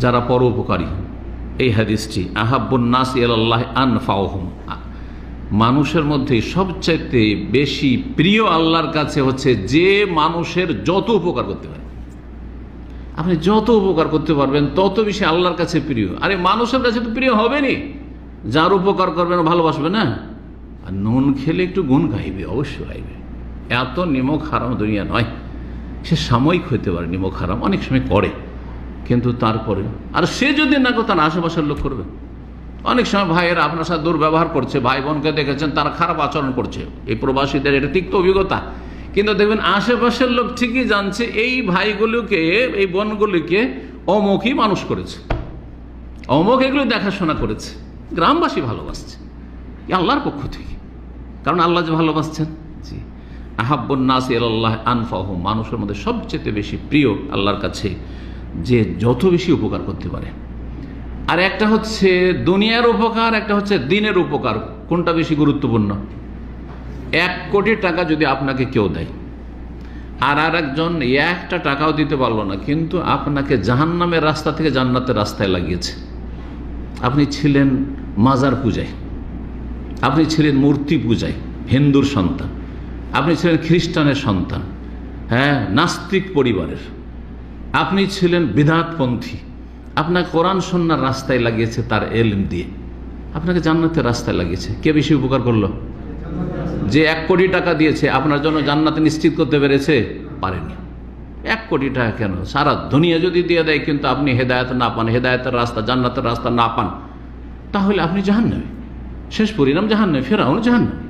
যারা পরোপকারী। এই হাদিসটি আহাব্বুন নাস ইলাল্লাহ আনফাউহুম, মানুষের মধ্যে সবচাইতে বেশি প্রিয় আল্লাহর কাছে হচ্ছে যে মানুষের যত উপকার করতে পারে। আপনি যত উপকার করতে পারবেন তত বেশি আল্লাহর কাছে প্রিয়। আরে মানুষের কাছে তো প্রিয় হবেনি যার উপকার করবেন, ভালোবাসবে না। আর নুন খেলে একটু গুণ গাইবে, অবশ্যই গাইবে। এত নিমক হারাম দুনিয়া নয়। সে সাময়িক হইতে পারে নিমক হারাম, অনেক সময় করে, কিন্তু তারপরে আর সে যদি না করে তার আশেপাশের লোক করবে। অনেক সময় ভাইয়েরা আপনার সাথে দুর্ব্যবহার করছে, ভাই বোনকে দেখেছেন তারা খারাপ আচরণ করছে, এই প্রবাসীদের এটা তিক্ত অভিজ্ঞতা। কিন্তু দেখবেন আশেপাশের লোক ঠিকই জানছে এই ভাইগুলোকে, এই বোনগুলিকে অমুকই মানুষ করেছে, অমুক এগুলো দেখাশোনা করেছে। গ্রামবাসী ভালোবাসছে আল্লাহর পক্ষ থেকে, কারণ আল্লাহ যে ভালোবাসছেন। জি, আহাব্বুন নাস ইলাল্লাহ আনফাহুম, মানুষের মধ্যে সবচেয়ে বেশি প্রিয় আল্লাহর কাছে যে যত বেশি উপকার করতে পারে। আর একটা হচ্ছে দুনিয়ার উপকার, একটা হচ্ছে দিনের উপকার। কোনটা বেশি গুরুত্বপূর্ণ? 1 কোটি টাকা যদি আপনাকে কেউ দেয়, আর একজন 1টা টাকাও দিতে পারলো না, কিন্তু আপনাকে জাহান্নামের রাস্তা থেকে জান্নাতের রাস্তায় লাগিয়েছে। আপনি ছিলেন মাজার পূজায়, আপনি ছিলেন মূর্তি পূজায়, হিন্দুর সন্তান, আপনি ছিলেন খ্রিস্টানের সন্তান, হ্যাঁ, নাস্তিক পরিবারের, আপনি ছিলেন বিদআতপন্থী, আপনার কোরআন সুন্নাহর রাস্তায় লাগিয়েছে তার ইলম দিয়ে, আপনাকে জান্নাতের রাস্তায় লাগিয়েছে। কে বেশি উপকার করলো? যে 1 কোটি টাকা দিয়েছে আপনার জন্য জান্নাতে নিশ্চিত করতে পেরেছে? পারেনি। 1 কোটি টাকা কেন, সারা দুনিয়া যদি দিয়ে দেয়, কিন্তু আপনি হেদায়েত না পান, হেদায়েতের রাস্তা, জান্নাতের রাস্তা না পান, তাহলে আপনি জাহান্নামী। শেষ পরিণাম জাহান্নামী। ফেরাউন জাহান্নামী,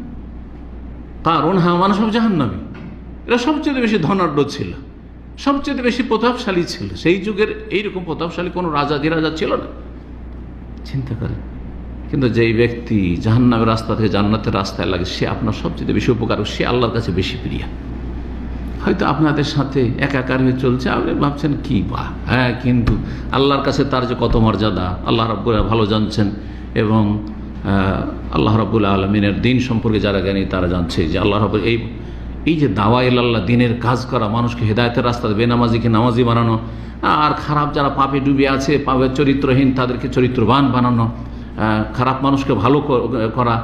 কারণ হামান সব জাহান্নামী। এরা সবচেয়ে বেশি ধনাঢ্য ছিল, সবচেয়ে বেশি প্রতাপশালী ছিল। সেই যুগের এইরকম প্রতাপশালী কোনো রাজা ছিল না। চিন্তা করেন। কিন্তু যেই ব্যক্তি জাহান্নামের রাস্তা থেকে জান্নাতের রাস্তায় লাগে, সে আপনার সবচেয়ে বেশি উপকার, সে আল্লাহর কাছে বেশি প্রিয়। হয়তো আপনাদের সাথে একাকার হয়ে চলছে, আপনি ভাবছেন কি বা, হ্যাঁ, কিন্তু আল্লাহর কাছে তার যে কত মর্যাদা আল্লাহ রাব্বুল ভালো জানছেন। এবং আল্লাহ রাব্বুল আলামিনের দিন সম্পর্কে যারা জ্ঞানী তারা জানছে যে আল্লাহ রাব্বুল এই যে দাওয়া ইলাল্লাহ, দিনের কাজ করা, মানুষকে হেদায়েতের রাস্তায়, বেনামাজিকে নামাজি বানানো, আর খারাপ যারা পাপে ডুবে আছে, পাপের চরিত্রহীন তাদেরকে চরিত্রবান বানানো, খারাপ মানুষকে ভালো করা,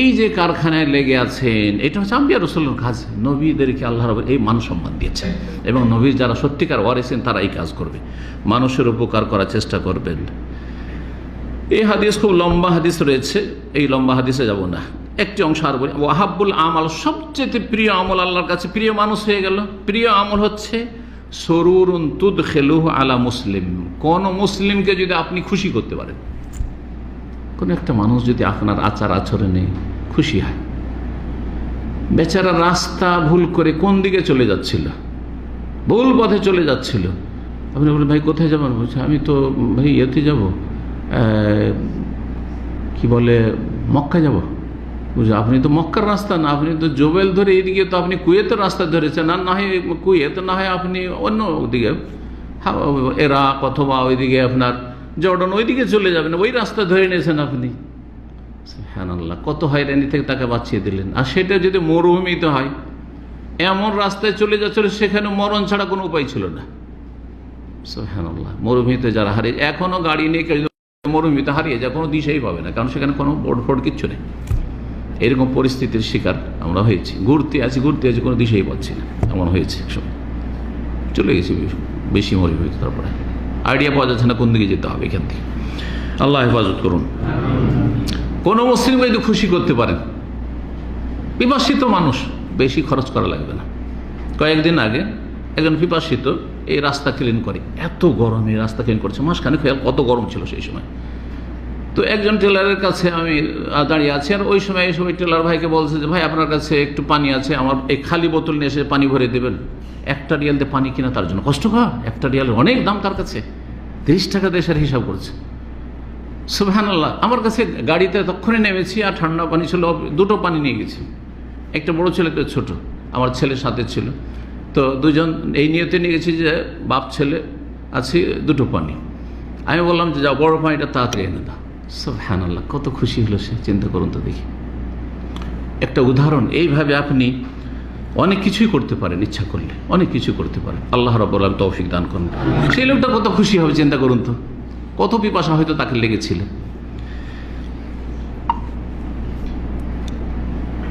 এই যে কারখানায় লেগে আছেন, এটা হচ্ছে আম্বিয়া রাসূলের কাজ। নবীদেরকে আল্লাহ রাব্বুল এই মান সম্মান দিয়েছেন, এবং নবীর যারা সত্যিকার ওয়ারিসিন তারা এই কাজ করবে, মানুষের উপকার করার চেষ্টা করবেন। এই হাদিস খুব লম্বা হাদিস রয়েছে, এই লম্বা হাদিসে যাব না, একটি অংশ আর বলি। ওয়াহাব্বুল আমাল, সবচেয়ে প্রিয় আমল আল্লাহর কাছে, প্রিয় মানুষ হয়ে গেল। প্রিয় আমল হচ্ছে সরুরুন তুদখিলুহু আলা মুসলিম, কোন মুসলিমকে যদি আপনি খুশি করতে পারেন। কোন একটা মানুষ যদি আপনার আচার আচরণে খুশি হয়, বেচারা রাস্তা ভুল করে কোন দিকে চলে যাচ্ছিল, ভুল পথে চলে যাচ্ছিল, আপনি বলেন ভাই কোথায় যাবেন? বলছে আমি তো ভাই এতে যাব, কি বলে, মক্কা যাব। বুঝলো, আপনি তো মক্কার রাস্তা না, আপনি তো জোবেল ধরে এইদিকে, তো আপনি কুয়েতের রাস্তা ধরেছেন, আর না হয় কুয়েত, না হয় আপনি অন্য দিকে এরাক অথবা ওইদিকে আপনার জর্ডন, ওইদিকে চলে যাবেন, ওই রাস্তা ধরে নিয়েছেন আপনি। সুবহানাল্লাহ, কত হয়রানি থেকে তাকে বাঁচিয়ে দিলেন। আর সেটা যদি মরুভূমিতে হয়, এমন রাস্তায় চলে যাচ্ছিল সেখানে মরণ ছাড়া কোনো উপায় ছিল না। সুবহানাল্লাহ, মরুভূমিতে যারা হারিয়ে, এখনও গাড়ি নিয়ে মরুভূমিতে হারিয়ে যায়, কোনো দিশাই পাবে না, কারণ সেখানে কোনো বোর্ড ফোর্ড কিচ্ছু নেই। এরকম পরিস্থিতির শিকার আমরা হয়েছি, ঘুরতে আছি কোনো দিশাই পাচ্ছি না, এমন হয়েছে। সব চলে গেছি বেশি মরুভূমিতে, তারপরে আইডিয়া পাওয়া যাচ্ছে না কোন দিকে যেতে হবে এখান থেকে। আল্লাহ হেফাজত করুন। কোনো মুসলিমকে যদি খুশি করতে পারেন, পিপাসিত মানুষ, বেশি খরচ করা লাগবে না। কয়েকদিন আগে একজন পিপাসিত এই রাস্তা ক্লিন করে, এত গরমে রাস্তা ক্লিন করছে, মাসখানে খেয়াল কত গরম ছিল সেই সময়। তো একজন টেলারের কাছে আমি দাঁড়িয়ে আছি, আর ওই সময় টেলার ভাইকে বলছে যে ভাই আপনার কাছে একটু পানি আছে, আমার এই খালি বোতল নিয়ে এসে পানি ভরে দেবেন। 1টা রিয়াল দিয়ে পানি কিনা তার জন্য কষ্টকর, 1টা রিয়ালের অনেক দাম তার কাছে, 30 টাকা দেশের হিসাব করছে। সুবহানাল্লাহ, আমার কাছে গাড়িতে তখনই নেমেছি, আর ঠান্ডা পানি ছিল, 2টো পানি নিয়ে গেছি, একটা বড় ছেলে, একটা ছোট, আমার ছেলের সাথে ছিল। তো দুজন এই নিয়তে নিয়ে গেছি যে বাপ ছেলে আছি, 2টো পানি। আমি বললাম যে যাও বড় পানিটা তাড়াতাড়ি এনে দাও। সুবহানাল্লাহ, কত খুশি হলো সে, চিন্তা করুন তো দেখি। একটা উদাহরণ, এইভাবে আপনি অনেক কিছুই করতে পারেন, ইচ্ছা করলে অনেক কিছু করতে পারেন। আল্লাহ রাব্বুল আলামিন তৌফিক দান করুন। সেই লোকটা কত খুশি হবে চিন্তা করুন তো। কত পিপাসা হয়তো তাকে লেগেছিল।